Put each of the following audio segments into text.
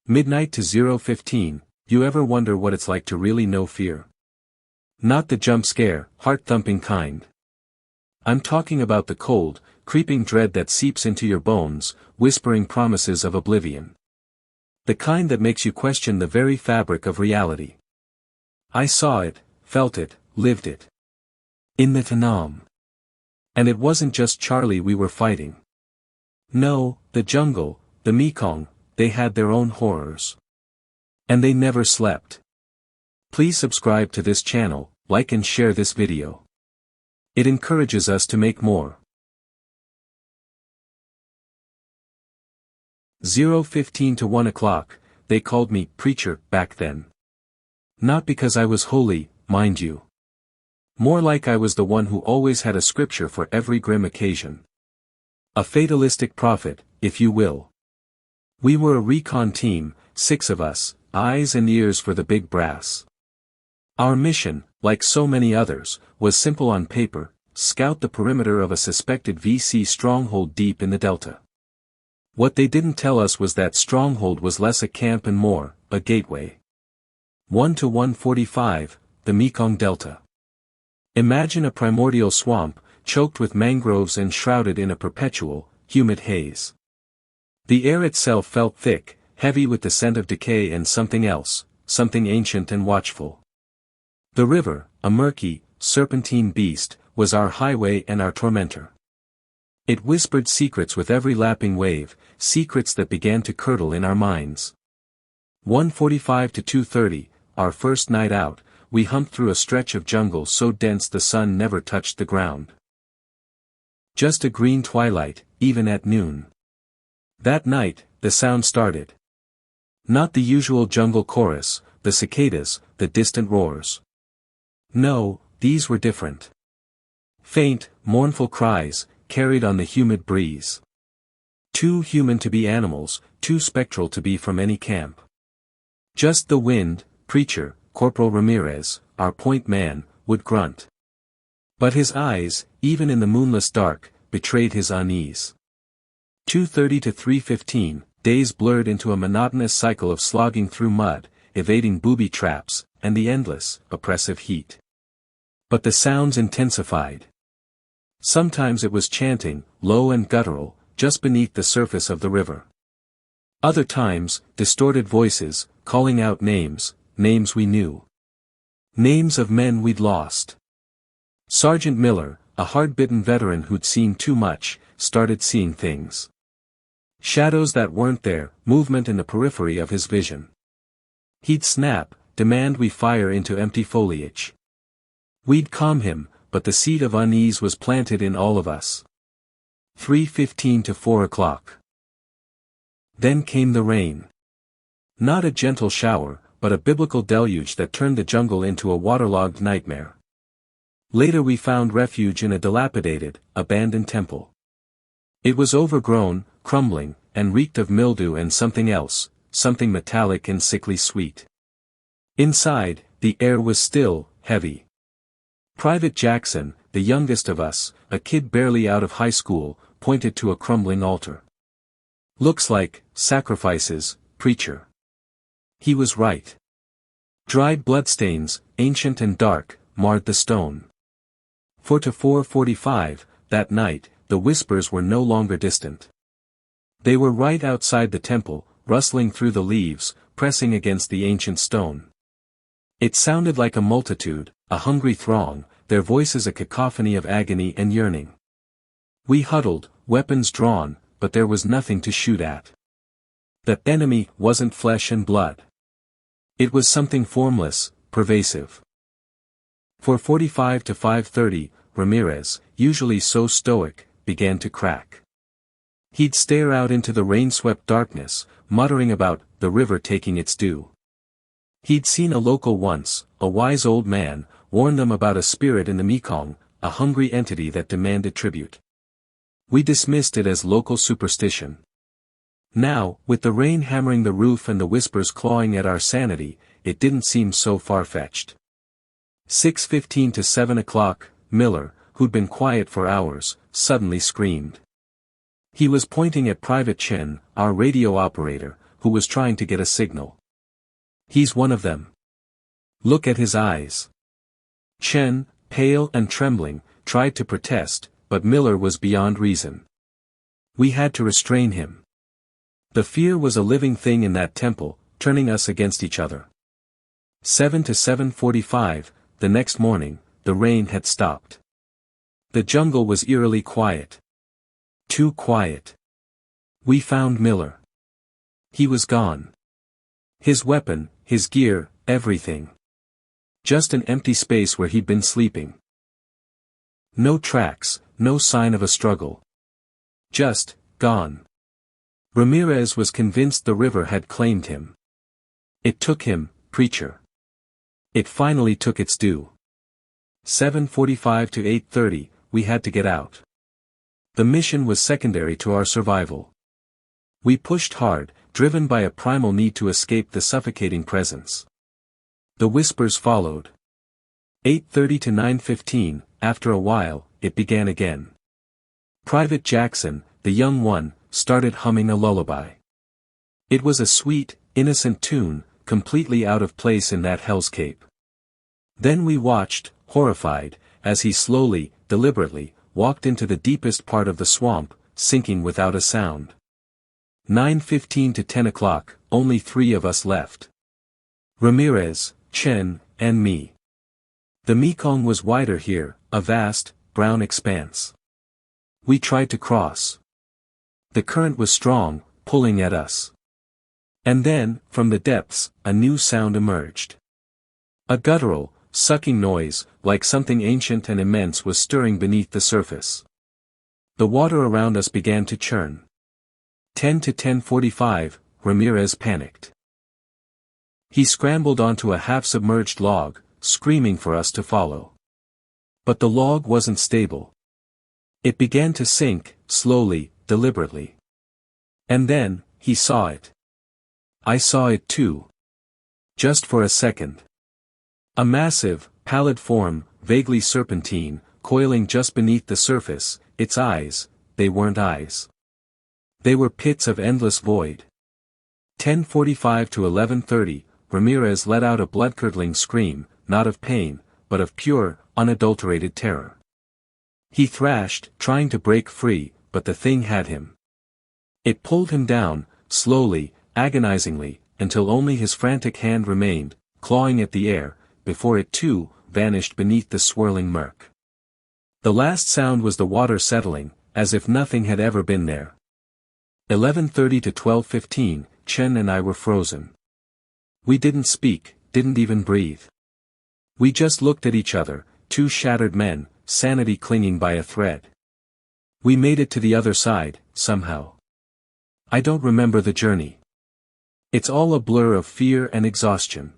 Midnight to 0:15, you ever wonder what it's like to really know fear? Not the jump scare, heart-thumping kind. I'm talking about the cold, creeping dread that seeps into your bones, whispering promises of oblivion. The kind that makes you question the very fabric of reality. I saw it, felt it, lived it. In the Vietnam. And it wasn't just Charlie we were fighting. No, the jungle, the Mekong, they had their own horrors. And they never slept. Please subscribe to this channel, like and share this video. It encourages us to make more. 0:15 to 1 o'clock, they called me preacher back then. Not because I was holy, mind you. More like I was the one who always had a scripture for every grim occasion. A fatalistic prophet, if you will. We were a recon team, 6 of us, eyes and ears for the big brass. Our mission, like so many others, was simple on paper: scout the perimeter of a suspected VC stronghold deep in the Delta. What they didn't tell us was that stronghold was less a camp and more, a gateway. 1 to 145, the Mekong Delta. Imagine a primordial swamp, choked with mangroves and shrouded in a perpetual, humid haze. The air itself felt thick, heavy with the scent of decay and something else, something ancient and watchful. The river, a murky, serpentine beast, was our highway and our tormentor. It whispered secrets with every lapping wave, secrets that began to curdle in our minds. 1:45 to 2:30, our first night out, we humped through a stretch of jungle so dense the sun never touched the ground. Just a green twilight, even at noon. That night, the sound started. Not the usual jungle chorus, the cicadas, the distant roars. No, these were different. Faint, mournful cries, carried on the humid breeze. Too human to be animals, too spectral to be from any camp. Just the wind, preacher, Corporal Ramirez, our point man, would grunt. But his eyes, even in the moonless dark, betrayed his unease. 2:30 to 3:15, days blurred into a monotonous cycle of slogging through mud, evading booby traps, and the endless, oppressive heat. But the sounds intensified. Sometimes it was chanting, low and guttural, just beneath the surface of the river. Other times, distorted voices, calling out names, names we knew. Names of men we'd lost. Sergeant Miller, a hard-bitten veteran who'd seen too much, started seeing things. Shadows that weren't there, movement in the periphery of his vision. He'd snap, demand we fire into empty foliage. We'd calm him, but the seed of unease was planted in all of us. 3:15 to 4 o'clock. Then came the rain. Not a gentle shower, but a biblical deluge that turned the jungle into a waterlogged nightmare. Later we found refuge in a dilapidated, abandoned temple. It was overgrown, crumbling, and reeked of mildew and something else, something metallic and sickly sweet. Inside, the air was still, heavy. Private Jackson, the youngest of us, a kid barely out of high school, pointed to a crumbling altar. "Looks like sacrifices, preacher." He was right. Dried bloodstains, ancient and dark, marred the stone. 4 to 4:45, that night, the whispers were no longer distant. They were right outside the temple, rustling through the leaves, pressing against the ancient stone. It sounded like a multitude, a hungry throng, their voices a cacophony of agony and yearning. We huddled, weapons drawn, but there was nothing to shoot at. The enemy wasn't flesh and blood. It was something formless, pervasive. 4:45 to 5:30, Ramirez, usually so stoic, began to crack. He'd stare out into the rain-swept darkness, muttering about the river taking its due. He'd seen a local once, a wise old man, warn them about a spirit in the Mekong, a hungry entity that demanded tribute. We dismissed it as local superstition. Now, with the rain hammering the roof and the whispers clawing at our sanity, it didn't seem so far-fetched. 6:15 to 7 o'clock, Miller, who'd been quiet for hours, suddenly screamed. He was pointing at Private Chen, our radio operator, who was trying to get a signal. He's one of them. Look at his eyes. Chen, pale and trembling, tried to protest, but Miller was beyond reason. We had to restrain him. The fear was a living thing in that temple, turning us against each other. 7 to 7:45, the next morning, the rain had stopped. The jungle was eerily quiet. Too quiet. We found Miller. He was gone. His weapon, his gear, everything. Just an empty space where he'd been sleeping. No tracks, no sign of a struggle. Just, gone. Ramirez was convinced the river had claimed him. It took him, preacher. It finally took its due. 7:45 to 8:30, we had to get out. The mission was secondary to our survival. We pushed hard, driven by a primal need to escape the suffocating presence. The whispers followed. 8:30 to 9:15, after a while, it began again. Private Jackson, the young one, started humming a lullaby. It was a sweet, innocent tune, completely out of place in that hellscape. Then we watched, horrified, as he slowly, deliberately, walked into the deepest part of the swamp, sinking without a sound. 9:15 to 10 o'clock, only 3 of us left. Ramirez, Chen, and me. The Mekong was wider here, a vast, brown expanse. We tried to cross. The current was strong, pulling at us. And then, from the depths, a new sound emerged. A guttural, sucking noise, like something ancient and immense was stirring beneath the surface. The water around us began to churn. 10 to 10:45, Ramirez panicked. He scrambled onto a half-submerged log, screaming for us to follow. But the log wasn't stable. It began to sink, slowly, deliberately. And then, he saw it. I saw it too. Just for a second. A massive, pallid form, vaguely serpentine, coiling just beneath the surface, its eyes, they weren't eyes. They were pits of endless void. 10:45 to 11:30, Ramirez let out a blood-curdling scream, not of pain, but of pure, unadulterated terror. He thrashed, trying to break free, but the thing had him. It pulled him down, slowly, agonizingly, until only his frantic hand remained, clawing at the air, before it too, vanished beneath the swirling murk. The last sound was the water settling, as if nothing had ever been there. 11:30 to 12:15, Chen and I were frozen. We didn't speak, didn't even breathe. We just looked at each other, 2 shattered men, sanity clinging by a thread. We made it to the other side, somehow. I don't remember the journey. It's all a blur of fear and exhaustion.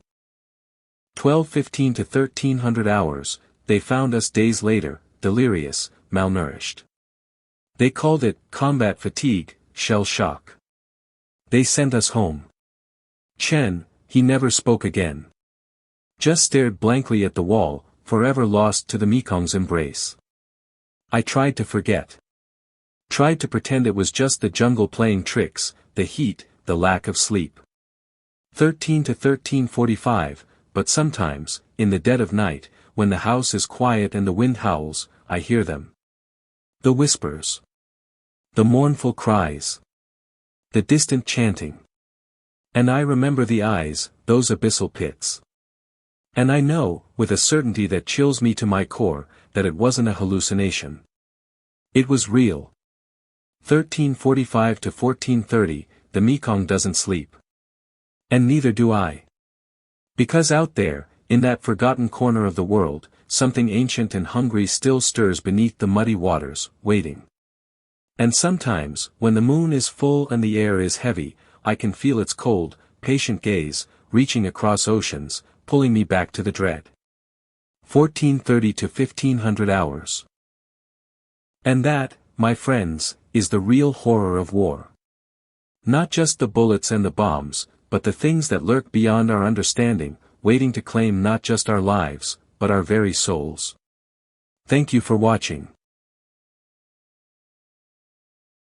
12:15 to 1300 hours, they found us days later, delirious, malnourished. They called it combat fatigue, shell shock. They sent us home. Chen, he never spoke again. Just stared blankly at the wall, forever lost to the Mekong's embrace. I tried to forget. Tried to pretend it was just the jungle playing tricks, the heat, the lack of sleep. 13 to 13:45, but sometimes, in the dead of night, when the house is quiet and the wind howls, I hear them. The whispers. The mournful cries. The distant chanting. And I remember the eyes, those abyssal pits. And I know, with a certainty that chills me to my core, that it wasn't a hallucination. It was real. 13:45 to 14:30, the Mekong doesn't sleep. And neither do I. Because out there, in that forgotten corner of the world, something ancient and hungry still stirs beneath the muddy waters, waiting. And sometimes, when the moon is full and the air is heavy, I can feel its cold, patient gaze, reaching across oceans, pulling me back to the dread. 1430 to 1500 hours. And that, my friends, is the real horror of war. Not just the bullets and the bombs, but the things that lurk beyond our understanding, waiting to claim not just our lives, but our very souls. Thank you for watching.